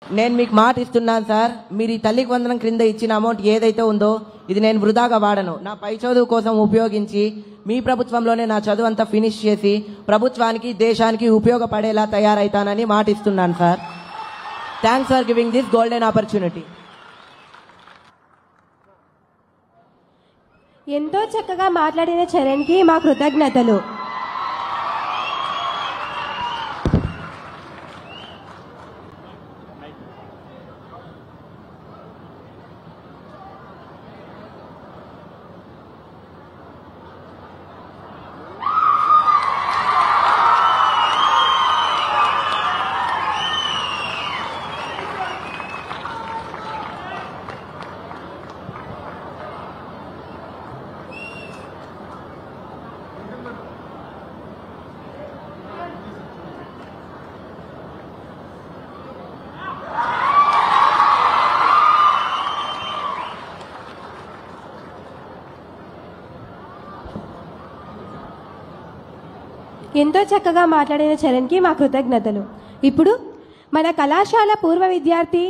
నేను మీకు మాట ఇస్తున్నాను సార్, మీరు ఈ తల్లికి వందనం క్రింద ఇచ్చిన అమౌంట్ ఏదైతే ఉందో ఇది నేను వృధాగా వాడను. నా పై చదువు కోసం ఉపయోగించి మీ ప్రభుత్వంలోనే నా చదువు అంతా ఫినిష్ చేసి ప్రభుత్వానికి దేశానికి ఉపయోగపడేలా తయారైతానని మాట ఇస్తున్నాను sir. Thanks for giving this golden opportunity. ఎంతో చక్కగా మాట్లాడిన చరణ్కి మా కృతజ్ఞతలు. ఎంతో చక్కగా మాట్లాడిన చరణ్కి మా కృతజ్ఞతలు. ఇప్పుడు మన కళాశాల పూర్వ విద్యార్థి